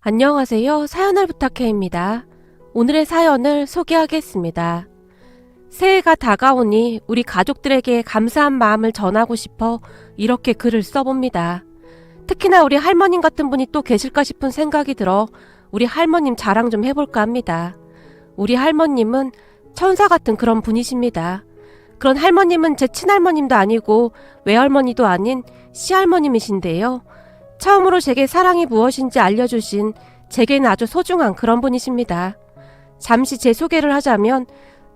안녕하세요. 사연을 부탁해입니다. 오늘의 사연을 소개하겠습니다. 새해가 다가오니 우리 가족들에게 감사한 마음을 전하고 싶어 이렇게 글을 써봅니다. 특히나 우리 할머님 같은 분이 또 계실까 싶은 생각이 들어 우리 할머님 자랑 좀 해볼까 합니다. 우리 할머님은 천사 같은 그런 분이십니다. 그런 할머님은 제 친할머님도 아니고 외할머니도 아닌 시할머님이신데요. 처음으로 제게 사랑이 무엇인지 알려주신 제게는 아주 소중한 그런 분이십니다. 잠시 제 소개를 하자면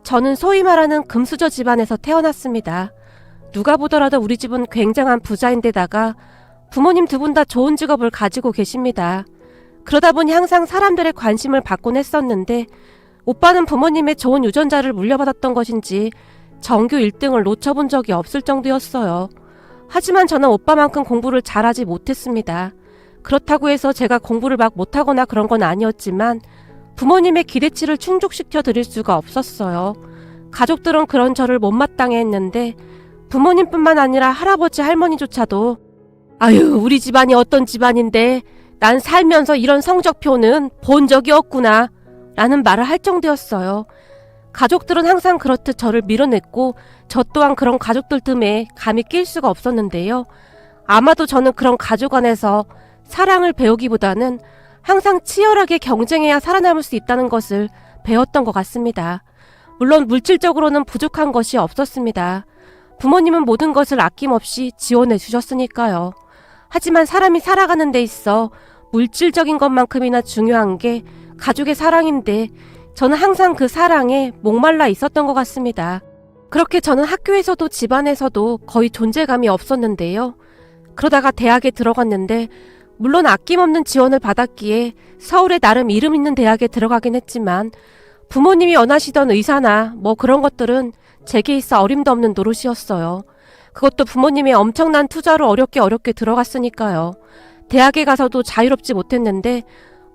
저는 소위 말하는 금수저 집안에서 태어났습니다. 누가 보더라도 우리 집은 굉장한 부자인데다가 부모님 두 분 다 좋은 직업을 가지고 계십니다. 그러다 보니 항상 사람들의 관심을 받곤 했었는데 오빠는 부모님의 좋은 유전자를 물려받았던 것인지 전교 1등을 놓쳐본 적이 없을 정도였어요. 하지만 저는 오빠만큼 공부를 잘하지 못했습니다. 그렇다고 해서 제가 공부를 막 못하거나 그런 건 아니었지만 부모님의 기대치를 충족시켜 드릴 수가 없었어요. 가족들은 그런 저를 못마땅해 했는데 부모님뿐만 아니라 할아버지 할머니조차도 아유 우리 집안이 어떤 집안인데 난 살면서 이런 성적표는 본 적이 없구나 라는 말을 할 정도였어요. 가족들은 항상 그렇듯 저를 밀어냈고 저 또한 그런 가족들 틈에 감히 낄 수가 없었는데요. 아마도 저는 그런 가족 안에서 사랑을 배우기보다는 항상 치열하게 경쟁해야 살아남을 수 있다는 것을 배웠던 것 같습니다. 물론 물질적으로는 부족한 것이 없었습니다. 부모님은 모든 것을 아낌없이 지원해 주셨으니까요. 하지만 사람이 살아가는 데 있어 물질적인 것만큼이나 중요한 게 가족의 사랑인데 저는 항상 그 사랑에 목말라 있었던 것 같습니다. 그렇게 저는 학교에서도 집안에서도 거의 존재감이 없었는데요. 그러다가 대학에 들어갔는데 물론 아낌없는 지원을 받았기에 서울에 나름 이름 있는 대학에 들어가긴 했지만 부모님이 원하시던 의사나 뭐 그런 것들은 제게 있어 어림도 없는 노릇이었어요. 그것도 부모님의 엄청난 투자로 어렵게 들어갔으니까요. 대학에 가서도 자유롭지 못했는데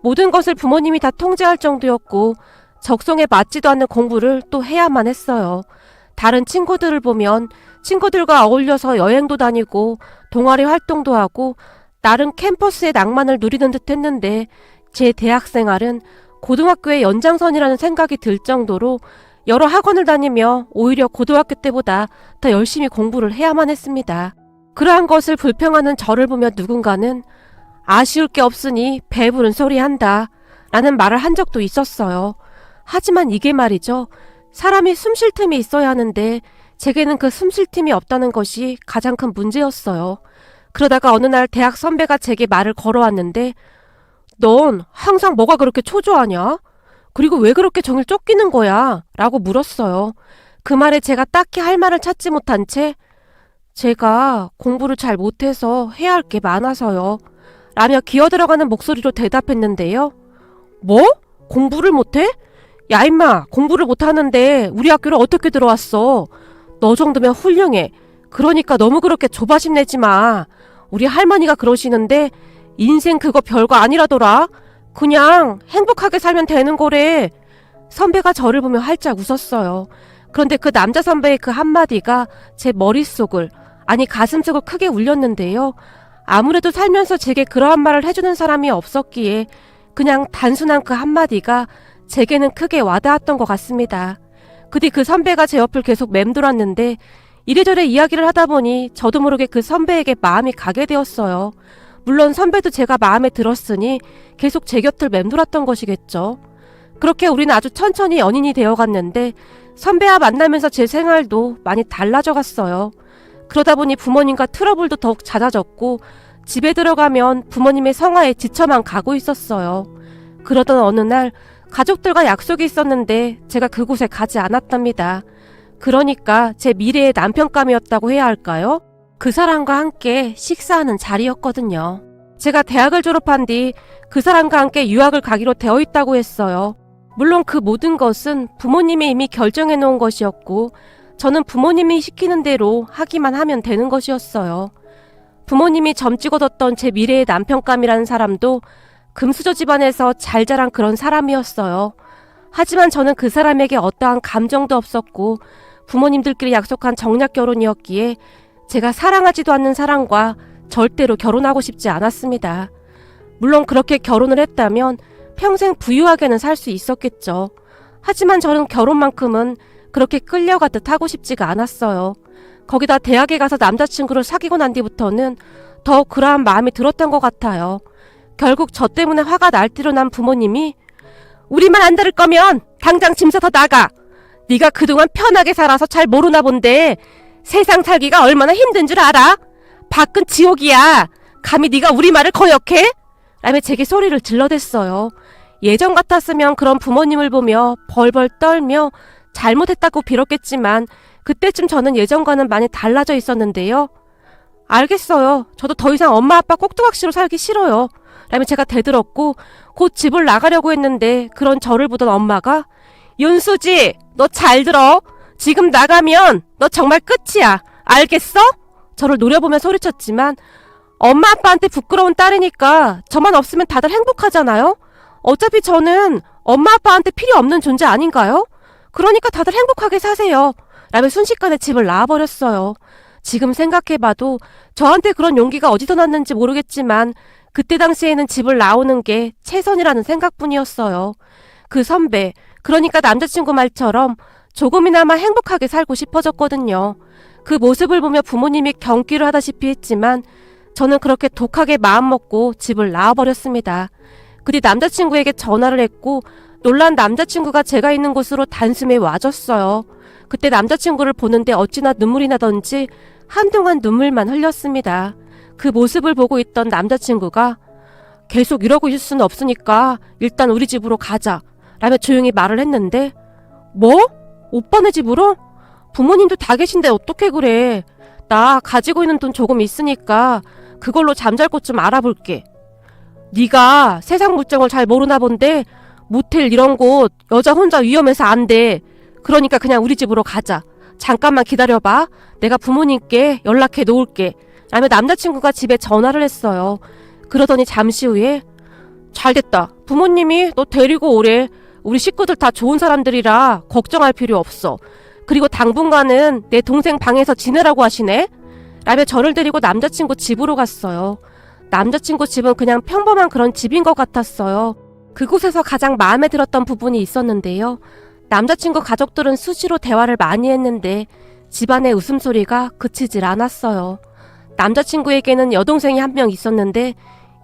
모든 것을 부모님이 다 통제할 정도였고 적성에 맞지도 않는 공부를 또 해야만 했어요. 다른 친구들을 보면 친구들과 어울려서 여행도 다니고 동아리 활동도 하고 나름 캠퍼스의 낭만을 누리는 듯 했는데 제 대학 생활은 고등학교의 연장선이라는 생각이 들 정도로 여러 학원을 다니며 오히려 고등학교 때보다 더 열심히 공부를 해야만 했습니다. 그러한 것을 불평하는 저를 보며 누군가는 아쉬울 게 없으니 배부른 소리 한다 라는 말을 한 적도 있었어요. 하지만 이게 말이죠. 사람이 숨 쉴 틈이 있어야 하는데 제게는 그 숨 쉴 틈이 없다는 것이 가장 큰 문제였어요. 그러다가 어느 날 대학 선배가 제게 말을 걸어왔는데 넌 항상 뭐가 그렇게 초조하냐? 그리고 왜 그렇게 정일 쫓기는 거야? 라고 물었어요. 그 말에 제가 딱히 할 말을 찾지 못한 채 제가 공부를 잘 못해서 해야 할 게 많아서요. 라며 기어들어가는 목소리로 대답했는데요. 뭐? 공부를 못해? 야 임마 공부를 못하는데 우리 학교를 어떻게 들어왔어? 너 정도면 훌륭해. 그러니까 너무 그렇게 조바심 내지 마. 우리 할머니가 그러시는데 인생 그거 별거 아니라더라. 그냥 행복하게 살면 되는 거래. 선배가 저를 보며 활짝 웃었어요. 그런데 그 남자 선배의 그 한마디가 제 머릿속을 아니 가슴속을 크게 울렸는데요. 아무래도 살면서 제게 그러한 말을 해주는 사람이 없었기에 그냥 단순한 그 한마디가 제게는 크게 와닿았던 것 같습니다. 그 뒤 그 선배가 제 옆을 계속 맴돌았는데 이래저래 이야기를 하다 보니 저도 모르게 그 선배에게 마음이 가게 되었어요. 물론 선배도 제가 마음에 들었으니 계속 제 곁을 맴돌았던 것이겠죠. 그렇게 우리는 아주 천천히 연인이 되어갔는데 선배와 만나면서 제 생활도 많이 달라져 갔어요. 그러다 보니 부모님과 트러블도 더욱 잦아졌고 집에 들어가면 부모님의 성화에 지쳐만 가고 있었어요. 그러던 어느 날 가족들과 약속이 있었는데 제가 그곳에 가지 않았답니다. 그러니까 제 미래의 남편감이었다고 해야 할까요? 그 사람과 함께 식사하는 자리였거든요. 제가 대학을 졸업한 뒤 그 사람과 함께 유학을 가기로 되어 있다고 했어요. 물론 그 모든 것은 부모님이 이미 결정해 놓은 것이었고 저는 부모님이 시키는 대로 하기만 하면 되는 것이었어요. 부모님이 점 찍어뒀던 제 미래의 남편감이라는 사람도 금수저 집안에서 잘 자란 그런 사람이었어요. 하지만 저는 그 사람에게 어떠한 감정도 없었고 부모님들끼리 약속한 정략 결혼이었기에 제가 사랑하지도 않는 사람과 절대로 결혼하고 싶지 않았습니다. 물론 그렇게 결혼을 했다면 평생 부유하게는 살 수 있었겠죠. 하지만 저는 결혼만큼은 그렇게 끌려가듯 하고 싶지가 않았어요. 거기다 대학에 가서 남자친구를 사귀고 난 뒤부터는 더욱 그러한 마음이 들었던 것 같아요. 결국 저 때문에 화가 날뛰러 난 부모님이 우리만 안 들을 거면 당장 짐 싸서 나가. 네가 그동안 편하게 살아서 잘 모르나 본데 세상 살기가 얼마나 힘든 줄 알아? 밖은 지옥이야. 감히 네가 우리 말을 거역해? 라며 제게 소리를 질러댔어요. 예전 같았으면 그런 부모님을 보며 벌벌 떨며 잘못했다고 빌었겠지만 그때쯤 저는 예전과는 많이 달라져 있었는데요. 알겠어요. 저도 더 이상 엄마 아빠 꼭두각시로 살기 싫어요. 라며 제가 대들었고 곧 집을 나가려고 했는데 그런 저를 보던 엄마가 윤수지, 너 잘 들어. 지금 나가면 너 정말 끝이야. 알겠어? 저를 노려보며 소리쳤지만 엄마 아빠한테 부끄러운 딸이니까 저만 없으면 다들 행복하잖아요? 어차피 저는 엄마 아빠한테 필요 없는 존재 아닌가요? 그러니까 다들 행복하게 사세요. 라며 순식간에 집을 나와버렸어요. 지금 생각해봐도 저한테 그런 용기가 어디서 났는지 모르겠지만 그때 당시에는 집을 나오는 게 최선이라는 생각뿐이었어요. 그 선배, 그러니까 남자친구 말처럼 조금이나마 행복하게 살고 싶어졌거든요. 그 모습을 보며 부모님이 경기를 하다시피 했지만 저는 그렇게 독하게 마음먹고 집을 나와버렸습니다. 그 뒤 남자친구에게 전화를 했고 놀란 남자친구가 제가 있는 곳으로 단숨에 와줬어요. 그때 남자친구를 보는데 어찌나 눈물이 나던지 한동안 눈물만 흘렸습니다. 그 모습을 보고 있던 남자친구가 계속 이러고 있을 수는 없으니까 일단 우리 집으로 가자 라며 조용히 말을 했는데 뭐? 오빠네 집으로? 부모님도 다 계신데 어떻게 그래. 나 가지고 있는 돈 조금 있으니까 그걸로 잠잘 곳 좀 알아볼게. 네가 세상 물정을 잘 모르나 본데 모텔 이런 곳 여자 혼자 위험해서 안 돼. 그러니까 그냥 우리 집으로 가자. 잠깐만 기다려봐. 내가 부모님께 연락해 놓을게. 라며 남자친구가 집에 전화를 했어요. 그러더니 잠시 후에 잘됐다. 부모님이 너 데리고 오래. 우리 식구들 다 좋은 사람들이라 걱정할 필요 없어. 그리고 당분간은 내 동생 방에서 지내라고 하시네. 라며 저를 데리고 남자친구 집으로 갔어요. 남자친구 집은 그냥 평범한 그런 집인 것 같았어요. 그곳에서 가장 마음에 들었던 부분이 있었는데요. 남자친구 가족들은 수시로 대화를 많이 했는데 집안의 웃음소리가 그치질 않았어요. 남자친구에게는 여동생이 한 명 있었는데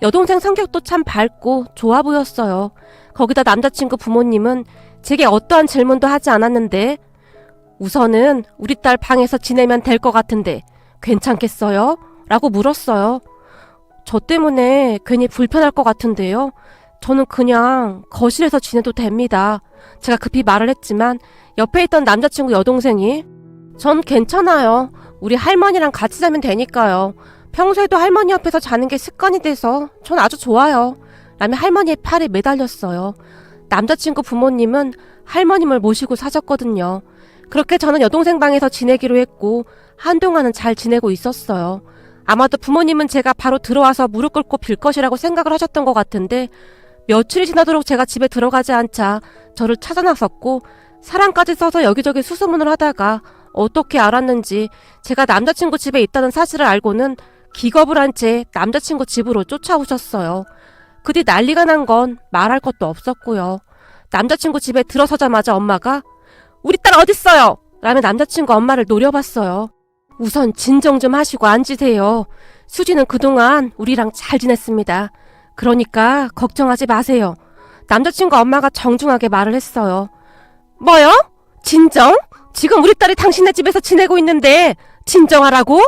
여동생 성격도 참 밝고 좋아 보였어요. 거기다 남자친구 부모님은 제게 어떠한 질문도 하지 않았는데 우선은 우리 딸 방에서 지내면 될 것 같은데 괜찮겠어요? 라고 물었어요. 저 때문에 괜히 불편할 것 같은데요. 저는 그냥 거실에서 지내도 됩니다. 제가 급히 말을 했지만 옆에 있던 남자친구 여동생이 전 괜찮아요. 우리 할머니랑 같이 자면 되니까요. 평소에도 할머니 옆에서 자는 게 습관이 돼서 전 아주 좋아요. 라며 할머니의 팔에 매달렸어요. 남자친구 부모님은 할머님을 모시고 사셨거든요. 그렇게 저는 여동생 방에서 지내기로 했고 한동안은 잘 지내고 있었어요. 아마도 부모님은 제가 바로 들어와서 무릎 꿇고 빌 것이라고 생각을 하셨던 것 같은데 며칠이 지나도록 제가 집에 들어가지 않자 저를 찾아 나섰고 사랑까지 써서 여기저기 수소문을 하다가 어떻게 알았는지 제가 남자친구 집에 있다는 사실을 알고는 기겁을 한 채 남자친구 집으로 쫓아오셨어요. 그 뒤 난리가 난 건 말할 것도 없었고요. 남자친구 집에 들어서자마자 엄마가 우리 딸 어딨어요? 라며 남자친구 엄마를 노려봤어요. 우선 진정 좀 하시고 앉으세요. 수지는 그동안 우리랑 잘 지냈습니다. 그러니까 걱정하지 마세요. 남자친구 엄마가 정중하게 말을 했어요. 뭐요? 진정? 지금 우리 딸이 당신네 집에서 지내고 있는데 진정하라고?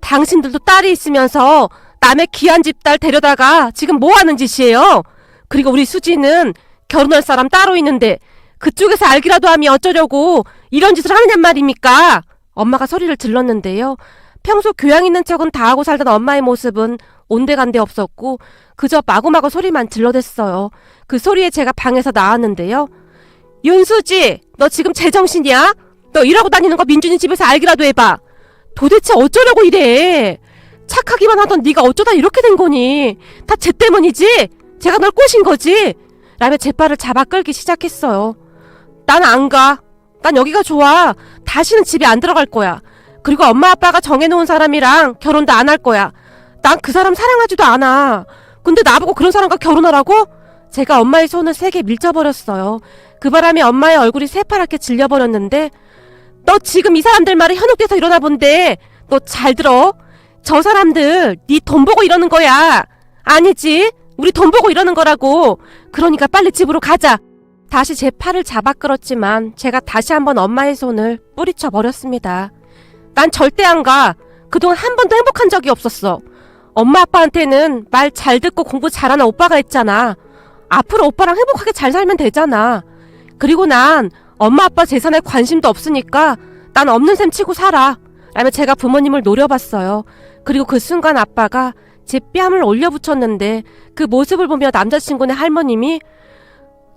당신들도 딸이 있으면서 남의 귀한 집 딸 데려다가 지금 뭐 하는 짓이에요? 그리고 우리 수지는 결혼할 사람 따로 있는데 그쪽에서 알기라도 하면 어쩌려고 이런 짓을 하느냔 말입니까? 엄마가 소리를 질렀는데요. 평소 교양 있는 척은 다 하고 살던 엄마의 모습은 온데간데 없었고 그저 마구마구 소리만 질러댔어요. 그 소리에 제가 방에서 나왔는데요. 윤수지, 너 지금 제정신이야? 너 일하고 다니는 거 민준이 집에서 알기라도 해봐. 도대체 어쩌려고 이래? 착하기만 하던 네가 어쩌다 이렇게 된 거니? 다 쟤 때문이지? 제가 널 꼬신 거지? 라며 제 발을 잡아 끌기 시작했어요. 난 안 가. 난 여기가 좋아. 다시는 집에 안 들어갈 거야. 그리고 엄마 아빠가 정해놓은 사람이랑 결혼도 안 할 거야. 난 그 사람 사랑하지도 않아. 근데 나보고 그런 사람과 결혼하라고? 제가 엄마의 손을 세게 밀쳐버렸어요. 그 바람에 엄마의 얼굴이 새파랗게 질려버렸는데 너 지금 이 사람들 말에 현혹돼서 이러나 본데 너 잘 들어. 저 사람들 네 돈 보고 이러는 거야. 아니지? 우리 돈 보고 이러는 거라고. 그러니까 빨리 집으로 가자. 다시 제 팔을 잡아 끌었지만 제가 다시 한번 엄마의 손을 뿌리쳐 버렸습니다. 난 절대 안 가. 그동안 한 번도 행복한 적이 없었어. 엄마 아빠한테는 말 잘 듣고 공부 잘하는 오빠가 있잖아. 앞으로 오빠랑 행복하게 잘 살면 되잖아. 그리고 난 엄마 아빠 재산에 관심도 없으니까 난 없는 셈 치고 살아. 라며 제가 부모님을 노려봤어요. 그리고 그 순간 아빠가 제 뺨을 올려붙였는데 그 모습을 보며 남자친구네 할머님이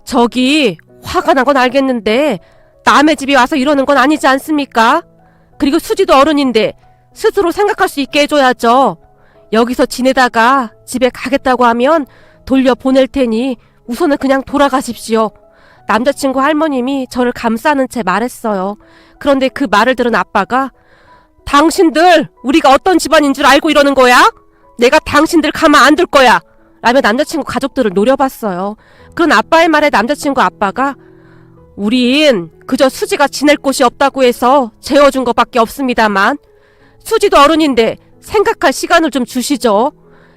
저기 화가 난 건 알겠는데 남의 집에 와서 이러는 건 아니지 않습니까? 그리고 수지도 어른인데 스스로 생각할 수 있게 해줘야죠. 여기서 지내다가 집에 가겠다고 하면 돌려보낼 테니 우선은 그냥 돌아가십시오. 남자친구 할머님이 저를 감싸는 채 말했어요. 그런데 그 말을 들은 아빠가 당신들 우리가 어떤 집안인 줄 알고 이러는 거야? 내가 당신들 가만 안 둘 거야. 라며 남자친구 가족들을 노려봤어요. 그런 아빠의 말에 남자친구 아빠가 우린 그저 수지가 지낼 곳이 없다고 해서 재워준 것밖에 없습니다만 수지도 어른인데 생각할 시간을 좀 주시죠.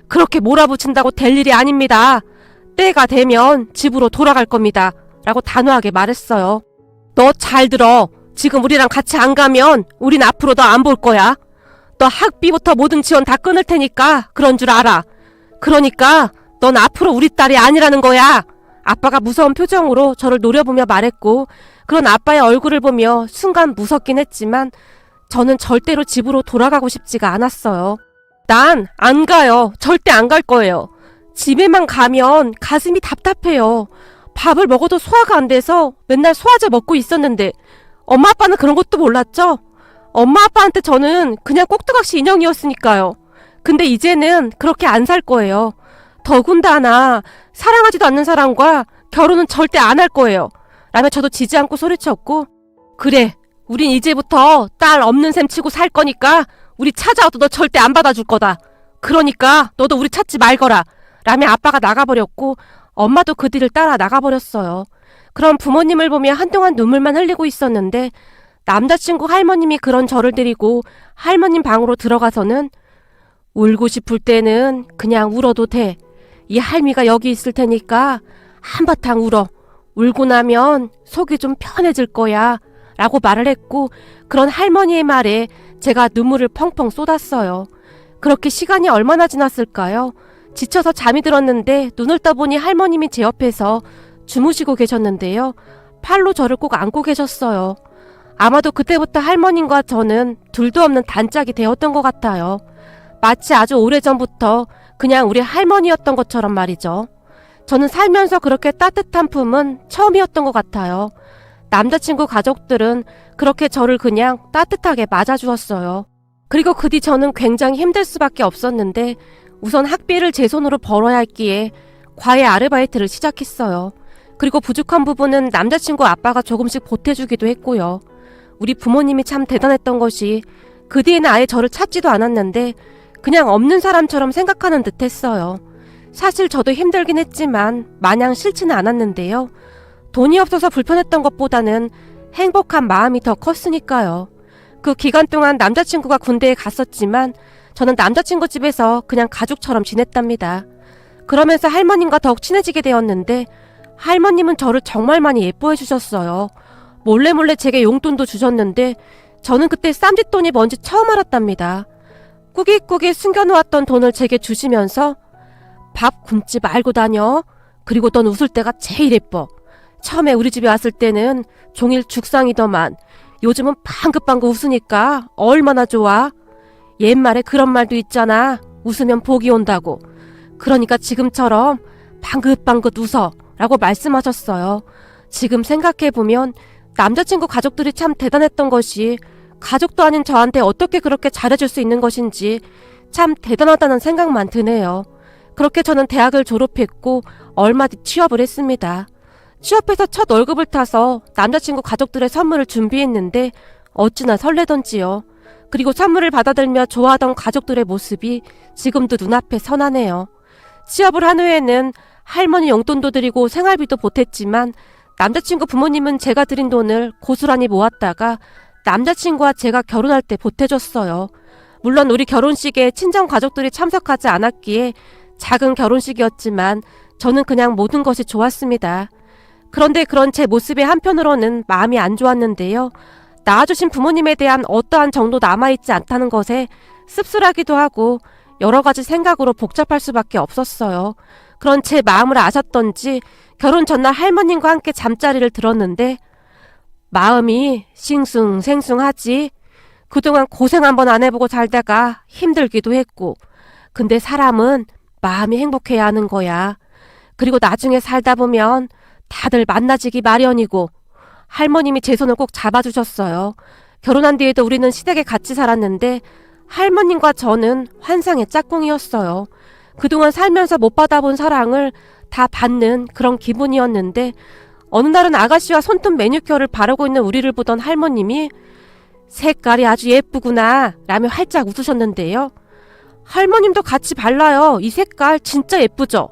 그렇게 몰아붙인다고 될 일이 아닙니다. 때가 되면 집으로 돌아갈 겁니다. 라고 단호하게 말했어요. 너 잘 들어. 지금 우리랑 같이 안 가면 우린 앞으로 너 안 볼 거야. 너 학비부터 모든 지원 다 끊을 테니까 그런 줄 알아. 그러니까 넌 앞으로 우리 딸이 아니라는 거야. 아빠가 무서운 표정으로 저를 노려보며 말했고 그런 아빠의 얼굴을 보며 순간 무섭긴 했지만 저는 절대로 집으로 돌아가고 싶지가 않았어요. 난 안 가요. 절대 안 갈 거예요. 집에만 가면 가슴이 답답해요. 밥을 먹어도 소화가 안 돼서 맨날 소화제 먹고 있었는데 엄마 아빠는 그런 것도 몰랐죠? 엄마 아빠한테 저는 그냥 꼭두각시 인형이었으니까요. 근데 이제는 그렇게 안 살 거예요. 더군다나 사랑하지도 않는 사람과 결혼은 절대 안 할 거예요. 라며 저도 지지 않고 소리쳤고 그래 우린 이제부터 딸 없는 셈 치고 살 거니까 우리 찾아와도 너 절대 안 받아줄 거다. 그러니까 너도 우리 찾지 말거라. 라며 아빠가 나가버렸고 엄마도 그 뒤를 따라 나가버렸어요. 그럼 부모님을 보며 한동안 눈물만 흘리고 있었는데 남자친구 할머님이 그런 저를 데리고 할머님 방으로 들어가서는 울고 싶을 때는 그냥 울어도 돼. 이 할미가 여기 있을 테니까 한바탕 울어. 울고 나면 속이 좀 편해질 거야. 라고 말을 했고 그런 할머니의 말에 제가 눈물을 펑펑 쏟았어요. 그렇게 시간이 얼마나 지났을까요? 지쳐서 잠이 들었는데 눈을 떠보니 할머님이 제 옆에서 주무시고 계셨는데요. 팔로 저를 꼭 안고 계셨어요. 아마도 그때부터 할머님과 저는 둘도 없는 단짝이 되었던 것 같아요. 마치 아주 오래전부터 그냥 우리 할머니였던 것처럼 말이죠. 저는 살면서 그렇게 따뜻한 품은 처음이었던 것 같아요. 남자친구 가족들은 그렇게 저를 그냥 따뜻하게 맞아주었어요. 그리고 그 뒤 저는 굉장히 힘들 수밖에 없었는데 우선 학비를 제 손으로 벌어야 했기에 과외 아르바이트를 시작했어요. 그리고 부족한 부분은 남자친구 아빠가 조금씩 보태주기도 했고요. 우리 부모님이 참 대단했던 것이 그 뒤에는 아예 저를 찾지도 않았는데 그냥 없는 사람처럼 생각하는 듯 했어요. 사실 저도 힘들긴 했지만 마냥 싫지는 않았는데요. 돈이 없어서 불편했던 것보다는 행복한 마음이 더 컸으니까요. 그 기간 동안 남자친구가 군대에 갔었지만 저는 남자친구 집에서 그냥 가족처럼 지냈답니다. 그러면서 할머님과 더욱 친해지게 되었는데 할머님은 저를 정말 많이 예뻐해 주셨어요. 몰래 제게 용돈도 주셨는데 저는 그때 쌈짓돈이 뭔지 처음 알았답니다. 꾸깃꾸깃 숨겨놓았던 돈을 제게 주시면서 밥 굶지 말고 다녀. 그리고 넌 웃을 때가 제일 예뻐. 처음에 우리 집에 왔을 때는 종일 죽상이더만 요즘은 방긋방긋 웃으니까 얼마나 좋아. 옛말에 그런 말도 있잖아. 웃으면 복이 온다고. 그러니까 지금처럼 방긋방긋 웃어 라고 말씀하셨어요. 지금 생각해보면 남자친구 가족들이 참 대단했던 것이 가족도 아닌 저한테 어떻게 그렇게 잘해줄 수 있는 것인지 참 대단하다는 생각만 드네요. 그렇게 저는 대학을 졸업했고 얼마 뒤 취업을 했습니다. 취업해서 첫 월급을 타서 남자친구 가족들의 선물을 준비했는데 어찌나 설레던지요. 그리고 선물을 받아들며 좋아하던 가족들의 모습이 지금도 눈앞에 선하네요. 취업을 한 후에는 할머니 용돈도 드리고 생활비도 보탰지만 남자친구 부모님은 제가 드린 돈을 고스란히 모았다가 남자친구와 제가 결혼할 때 보태줬어요. 물론 우리 결혼식에 친정 가족들이 참석하지 않았기에 작은 결혼식이었지만 저는 그냥 모든 것이 좋았습니다. 그런데 그런 제 모습에 한편으로는 마음이 안 좋았는데요. 낳아주신 부모님에 대한 어떠한 정도 남아있지 않다는 것에 씁쓸하기도 하고 여러 가지 생각으로 복잡할 수밖에 없었어요. 그런 제 마음을 아셨던지 결혼 전날 할머님과 함께 잠자리를 들었는데 마음이 싱숭생숭하지. 그동안 고생 한번 안 해보고 살다가 힘들기도 했고 근데 사람은 마음이 행복해야 하는 거야. 그리고 나중에 살다 보면 다들 만나지기 마련이고 할머님이 제 손을 꼭 잡아주셨어요. 결혼한 뒤에도 우리는 시댁에 같이 살았는데 할머님과 저는 환상의 짝꿍이었어요. 그동안 살면서 못 받아본 사랑을 다 받는 그런 기분이었는데 어느 날은 아가씨와 손톱 매니큐어를 바르고 있는 우리를 보던 할머님이 색깔이 아주 예쁘구나 라며 활짝 웃으셨는데요. 할머님도 같이 발라요. 이 색깔 진짜 예쁘죠?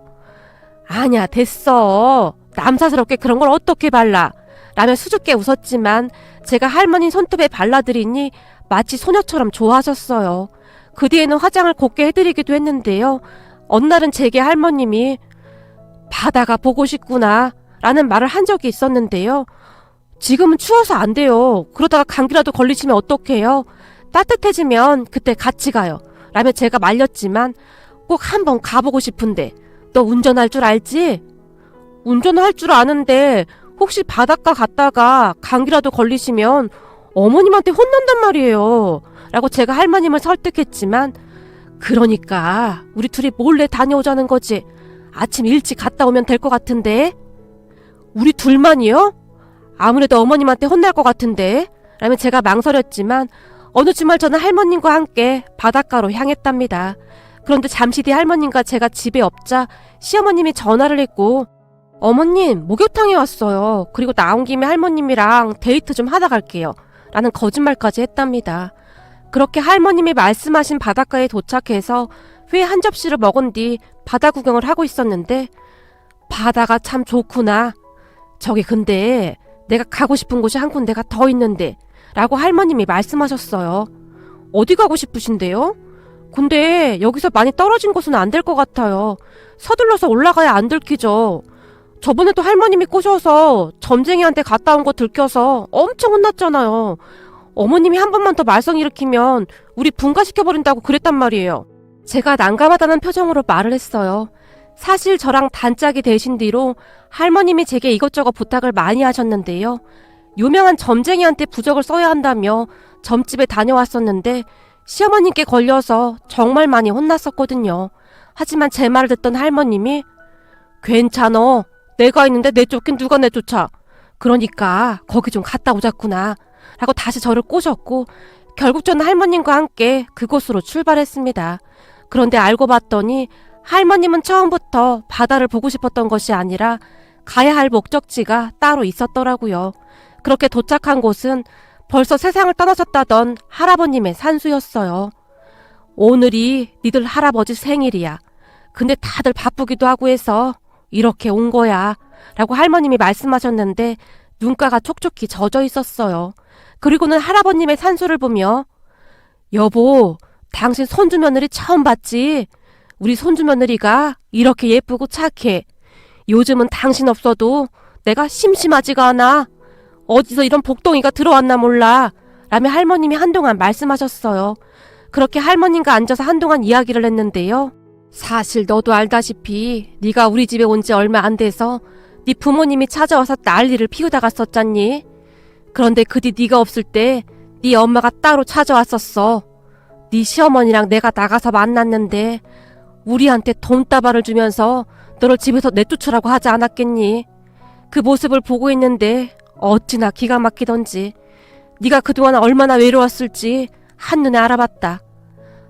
아니야 됐어. 남사스럽게 그런 걸 어떻게 발라? 라며 수줍게 웃었지만 제가 할머니 손톱에 발라드리니 마치 소녀처럼 좋아하셨어요. 그 뒤에는 화장을 곱게 해드리기도 했는데요. 어느 날은 제게 할머님이 바다가 보고 싶구나 라는 말을 한 적이 있었는데요. 지금은 추워서 안 돼요. 그러다가 감기라도 걸리시면 어떡해요? 따뜻해지면 그때 같이 가요. 라며 제가 말렸지만 꼭 한번 가보고 싶은데 너 운전할 줄 알지? 운전할 줄 아는데 혹시 바닷가 갔다가 감기라도 걸리시면 어머님한테 혼난단 말이에요. 라고 제가 할머님을 설득했지만 그러니까 우리 둘이 몰래 다녀오자는 거지. 아침 일찍 갔다 오면 될 것 같은데. 우리 둘만이요? 아무래도 어머님한테 혼날 것 같은데. 라며 제가 망설였지만 어느 주말 저는 할머님과 함께 바닷가로 향했답니다. 그런데 잠시 뒤 할머님과 제가 집에 없자 시어머님이 전화를 했고 어머님 목욕탕에 왔어요. 그리고 나온 김에 할머님이랑 데이트 좀 하다 갈게요. 라는 거짓말까지 했답니다. 그렇게 할머님이 말씀하신 바닷가에 도착해서 회 한 접시를 먹은 뒤 바다 구경을 하고 있었는데 바다가 참 좋구나. 저기 근데 내가 가고 싶은 곳이 한 군데가 더 있는데 라고 할머님이 말씀하셨어요. 어디 가고 싶으신데요? 근데 여기서 많이 떨어진 곳은 안 될 것 같아요. 서둘러서 올라가야 안 들키죠. 저번에도 할머님이 꼬셔서 점쟁이한테 갔다 온 거 들켜서 엄청 혼났잖아요. 어머님이 한 번만 더 말썽 일으키면 우리 분가시켜버린다고 그랬단 말이에요. 제가 난감하다는 표정으로 말을 했어요. 사실 저랑 단짝이 되신 뒤로 할머님이 제게 이것저것 부탁을 많이 하셨는데요. 유명한 점쟁이한테 부적을 써야 한다며 점집에 다녀왔었는데 시어머님께 걸려서 정말 많이 혼났었거든요. 하지만 제 말을 듣던 할머님이 괜찮어. 내가 있는데 내쫓긴 누가 내쫓아. 그러니까 거기 좀 갔다 오자꾸나. 라고 다시 저를 꼬셨고 결국 저는 할머님과 함께 그곳으로 출발했습니다. 그런데 알고 봤더니 할머님은 처음부터 바다를 보고 싶었던 것이 아니라 가야 할 목적지가 따로 있었더라고요. 그렇게 도착한 곳은 벌써 세상을 떠나셨다던 할아버님의 산수였어요. 오늘이 니들 할아버지 생일이야. 근데 다들 바쁘기도 하고 해서 이렇게 온 거야. 라고 할머님이 말씀하셨는데 눈가가 촉촉히 젖어 있었어요. 그리고는 할아버님의 산수를 보며 여보, 당신 손주 며느리 처음 봤지? 우리 손주 며느리가 이렇게 예쁘고 착해. 요즘은 당신 없어도 내가 심심하지가 않아. 어디서 이런 복덩이가 들어왔나 몰라. 라며 할머님이 한동안 말씀하셨어요. 그렇게 할머님과 앉아서 한동안 이야기를 했는데요. 사실 너도 알다시피 네가 우리 집에 온 지 얼마 안 돼서 네 부모님이 찾아와서 난리를 피우다 갔었잖니. 그런데 그 뒤 네가 없을 때 네 엄마가 따로 찾아왔었어. 네 시어머니랑 내가 나가서 만났는데 우리한테 돈다발을 주면서 너를 집에서 내쫓으라고 하지 않았겠니? 그 모습을 보고 있는데 어찌나 기가 막히던지. 네가 그동안 얼마나 외로웠을지 한눈에 알아봤다.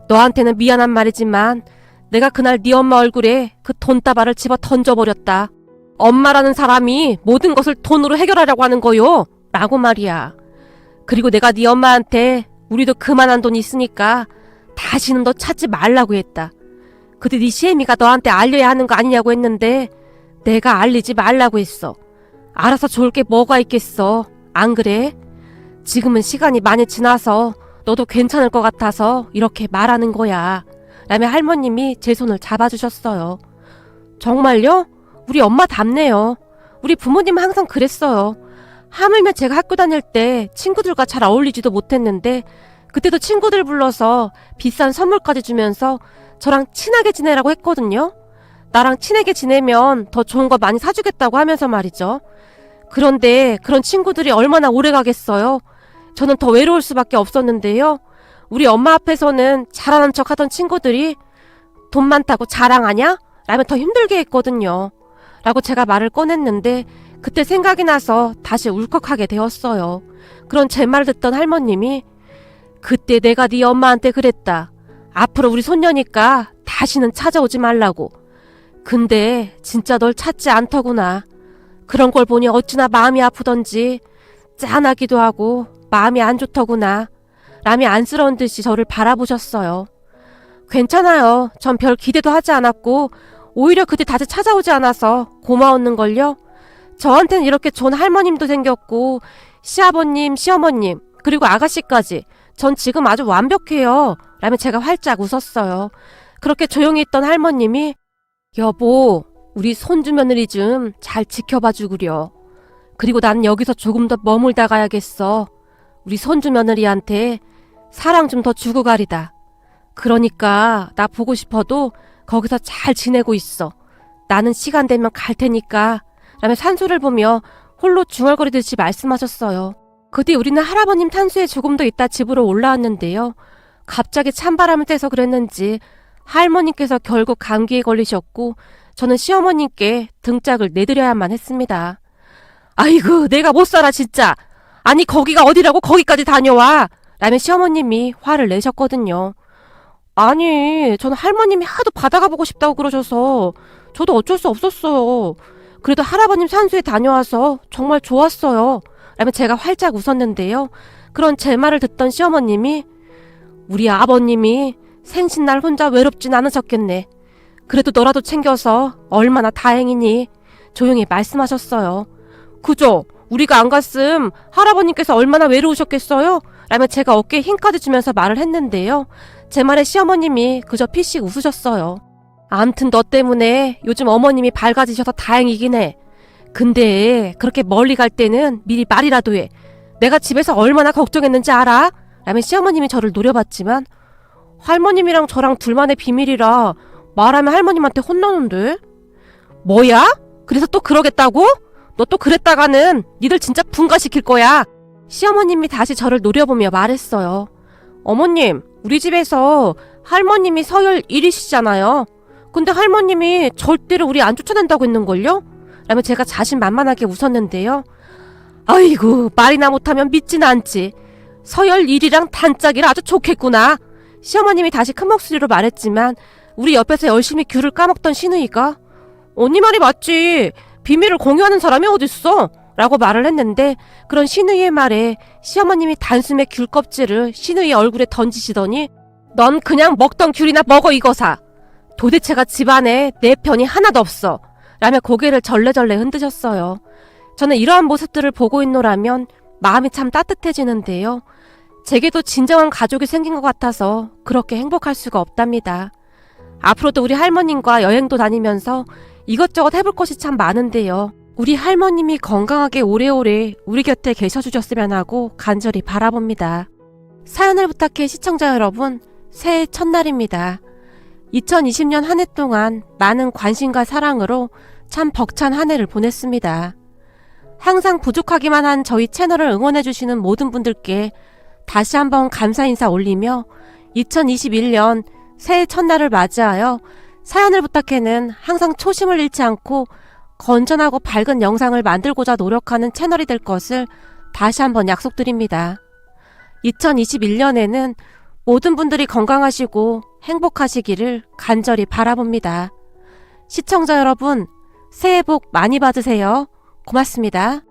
너한테는 미안한 말이지만 내가 그날 네 엄마 얼굴에 그 돈다발을 집어 던져버렸다. 엄마라는 사람이 모든 것을 돈으로 해결하려고 하는 거요. 라고 말이야. 그리고 내가 네 엄마한테 우리도 그만한 돈 있으니까 다시는 너 찾지 말라고 했다. 그때 네 시애미가 너한테 알려야 하는 거 아니냐고 했는데 내가 알리지 말라고 했어. 알아서 좋을 게 뭐가 있겠어. 안 그래? 지금은 시간이 많이 지나서 너도 괜찮을 것 같아서 이렇게 말하는 거야. 라며 할머님이 제 손을 잡아주셨어요. 정말요? 우리 엄마 답네요. 우리 부모님은 항상 그랬어요. 하물며 제가 학교 다닐 때 친구들과 잘 어울리지도 못했는데 그때도 친구들 불러서 비싼 선물까지 주면서 저랑 친하게 지내라고 했거든요. 나랑 친하게 지내면 더 좋은 거 많이 사주겠다고 하면서 말이죠. 그런데 그런 친구들이 얼마나 오래 가겠어요. 저는 더 외로울 수밖에 없었는데요. 우리 엄마 앞에서는 잘하는 척 하던 친구들이 돈 많다고 자랑하냐? 라며 더 힘들게 했거든요. 라고 제가 말을 꺼냈는데 그때 생각이 나서 다시 울컥하게 되었어요. 그런 제 말을 듣던 할머님이 그때 내가 네 엄마한테 그랬다. 앞으로 우리 손녀니까 다시는 찾아오지 말라고. 근데 진짜 널 찾지 않더구나. 그런 걸 보니 어찌나 마음이 아프던지 짠하기도 하고 마음이 안 좋더구나. 라며 안쓰러운 듯이 저를 바라보셨어요. 괜찮아요. 전 별 기대도 하지 않았고 오히려 그때 다시 찾아오지 않아서 고마웠는걸요. 저한테는 이렇게 좋은 할머님도 생겼고 시아버님, 시어머님, 그리고 아가씨까지 전 지금 아주 완벽해요. 라며 제가 활짝 웃었어요. 그렇게 조용히 있던 할머님이 여보, 우리 손주 며느리 좀 잘 지켜봐 주구려. 그리고 난 여기서 조금 더 머물다 가야겠어. 우리 손주 며느리한테 사랑 좀 더 주고 가리다. 그러니까 나 보고 싶어도 거기서 잘 지내고 있어. 나는 시간 되면 갈 테니까. 라며 산소를 보며 홀로 중얼거리듯이 말씀하셨어요. 그 뒤 우리는 할아버님 탄수에 조금 더 있다 집으로 올라왔는데요. 갑자기 찬바람을 쐬서 그랬는지 할머님께서 결국 감기에 걸리셨고 저는 시어머님께 등짝을 내드려야만 했습니다. 아이고 내가 못 살아 진짜. 아니 거기가 어디라고 거기까지 다녀와. 라며 시어머님이 화를 내셨거든요. 아니 저는 할머님이 하도 바다가 보고 싶다고 그러셔서 저도 어쩔 수 없었어요. 그래도 할아버님 산수에 다녀와서 정말 좋았어요. 라며 제가 활짝 웃었는데요. 그런 제 말을 듣던 시어머님이 우리 아버님이 생신날 혼자 외롭진 않으셨겠네. 그래도 너라도 챙겨서 얼마나 다행이니. 조용히 말씀하셨어요. 그죠? 우리가 안 갔음 할아버님께서 얼마나 외로우셨겠어요? 라며 제가 어깨에 힘까지 주면서 말을 했는데요. 제 말에 시어머님이 그저 피식 웃으셨어요. 암튼 너 때문에 요즘 어머님이 밝아지셔서 다행이긴 해. 근데 그렇게 멀리 갈 때는 미리 말이라도 해. 내가 집에서 얼마나 걱정했는지 알아? 라며 시어머님이 저를 노려봤지만 할머님이랑 저랑 둘만의 비밀이라 말하면 할머님한테 혼나는데? 뭐야? 그래서 또 그러겠다고? 너 또 그랬다가는 니들 진짜 분가시킬 거야. 시어머님이 다시 저를 노려보며 말했어요. 어머님, 우리 집에서 할머님이 서열 1위시잖아요. 근데 할머님이 절대로 우리 안 쫓아낸다고 했는걸요? 라며 제가 자신만만하게 웃었는데요. 아이고 말이나 못하면 믿지는 않지. 서열 1위랑 단짝이라 아주 좋겠구나. 시어머님이 다시 큰 목소리로 말했지만 우리 옆에서 열심히 귤을 까먹던 시누이가 언니 말이 맞지. 비밀을 공유하는 사람이 어딨어? 라고 말을 했는데 그런 시누이의 말에 시어머님이 단숨에 귤 껍질을 시누이 얼굴에 던지시더니 넌 그냥 먹던 귤이나 먹어 이거사. 도대체가 집안에 내 편이 하나도 없어. 라며 고개를 절레절레 흔드셨어요. 저는 이러한 모습들을 보고 있노라면 마음이 참 따뜻해지는데요. 제게도 진정한 가족이 생긴 것 같아서 그렇게 행복할 수가 없답니다. 앞으로도 우리 할머님과 여행도 다니면서 이것저것 해볼 것이 참 많은데요. 우리 할머님이 건강하게 오래오래 우리 곁에 계셔주셨으면 하고 간절히 바라봅니다. 사연을 부탁해 시청자 여러분, 새해 첫날입니다. 2020년 한 해 동안 많은 관심과 사랑으로 참 벅찬 한 해를 보냈습니다. 항상 부족하기만 한 저희 채널을 응원해주시는 모든 분들께 다시 한번 감사 인사 올리며 2021년 새해 첫날을 맞이하여 사연을 부탁해는 항상 초심을 잃지 않고 건전하고 밝은 영상을 만들고자 노력하는 채널이 될 것을 다시 한번 약속드립니다. 2021년에는 모든 분들이 건강하시고 행복하시기를 간절히 바라봅니다. 시청자 여러분, 새해 복 많이 받으세요. 고맙습니다.